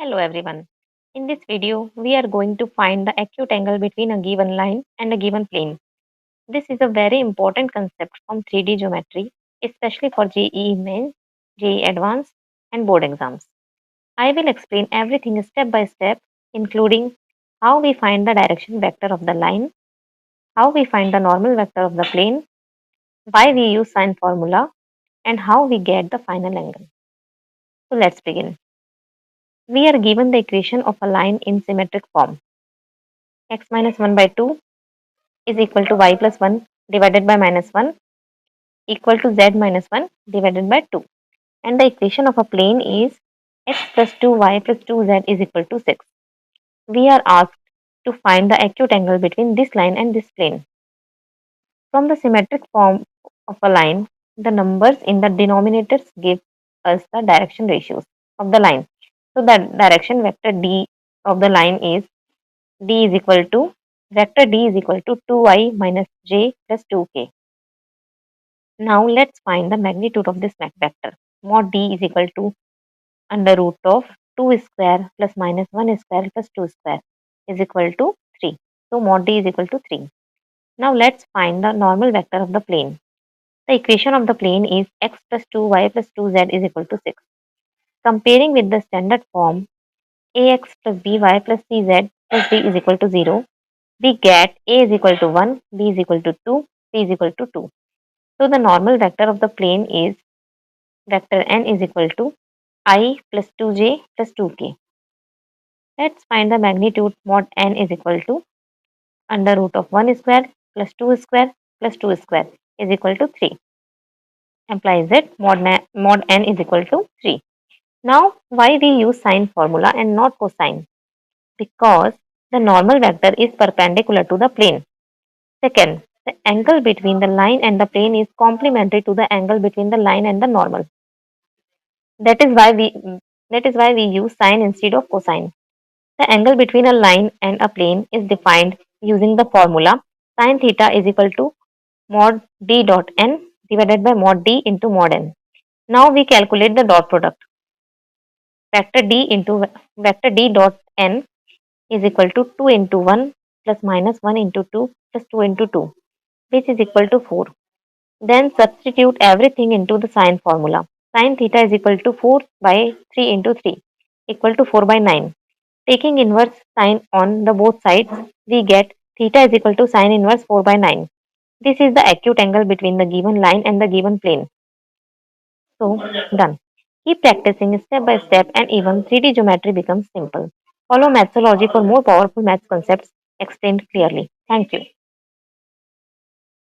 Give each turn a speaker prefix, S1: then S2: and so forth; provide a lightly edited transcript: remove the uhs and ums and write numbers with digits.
S1: Hello everyone. In this video, we are going to find the acute angle between a given line and a given plane. This is a very important concept from 3D geometry, especially for JEE Main, JEE Advanced, and board exams. I will explain everything step by step, including how we find the direction vector of the line, how we find the normal vector of the plane, why we use sine formula, and how we get the final angle. So let's begin. We are given the equation of a line in symmetric form. X minus 1 by 2 is equal to y plus 1 divided by minus 1 equal to z minus 1 divided by 2. And the equation of a plane is x plus 2y plus 2z is equal to 6. We are asked to find the acute angle between this line and this plane. From the symmetric form of a line, the numbers in the denominators give us the direction ratios of the line. So the direction vector d of the line is d is equal to vector d is equal to 2i minus j plus 2k. Now let's find the magnitude of this vector. Mod d is equal to under root of 2 square plus minus 1 square plus 2 square is equal to 3. So mod d is equal to 3. Now let's find the normal vector of the plane. The equation of the plane is x plus 2y plus 2z is equal to 6. Comparing with the standard form ax plus by plus cz plus d is equal to 0, we get a is equal to 1, b is equal to 2, c is equal to 2. So the normal vector of the plane is vector n is equal to I plus 2j plus 2k. Let's find the magnitude. Mod n is equal to under root of 1 square plus 2 square plus 2 square is equal to 3. Implies that mod n is equal to 3. Now, why we use sine formula and not cosine? Because the normal vector is perpendicular to the plane. Second, the angle between the line and the plane is complementary to the angle between the line and the normal. That is why we use sine instead of cosine. The angle between a line and a plane is defined using the formula sine theta is equal to mod d dot n divided by mod d into mod n. Now we calculate the dot product. Vector d dot n is equal to 2 into 1 plus minus 1 into 2 plus 2 into 2, which is equal to 4. Then substitute everything into the sine formula. Sine theta is equal to 4 by 3 into 3 equal to 4 by 9. Taking inverse sine on the both sides, we get theta is equal to sine inverse 4 by 9. This is the acute angle between the given line and the given plane. So, done. Keep practicing step by step and even 3D geometry becomes simple. Follow Mathology for more powerful math concepts explained clearly. Thank you.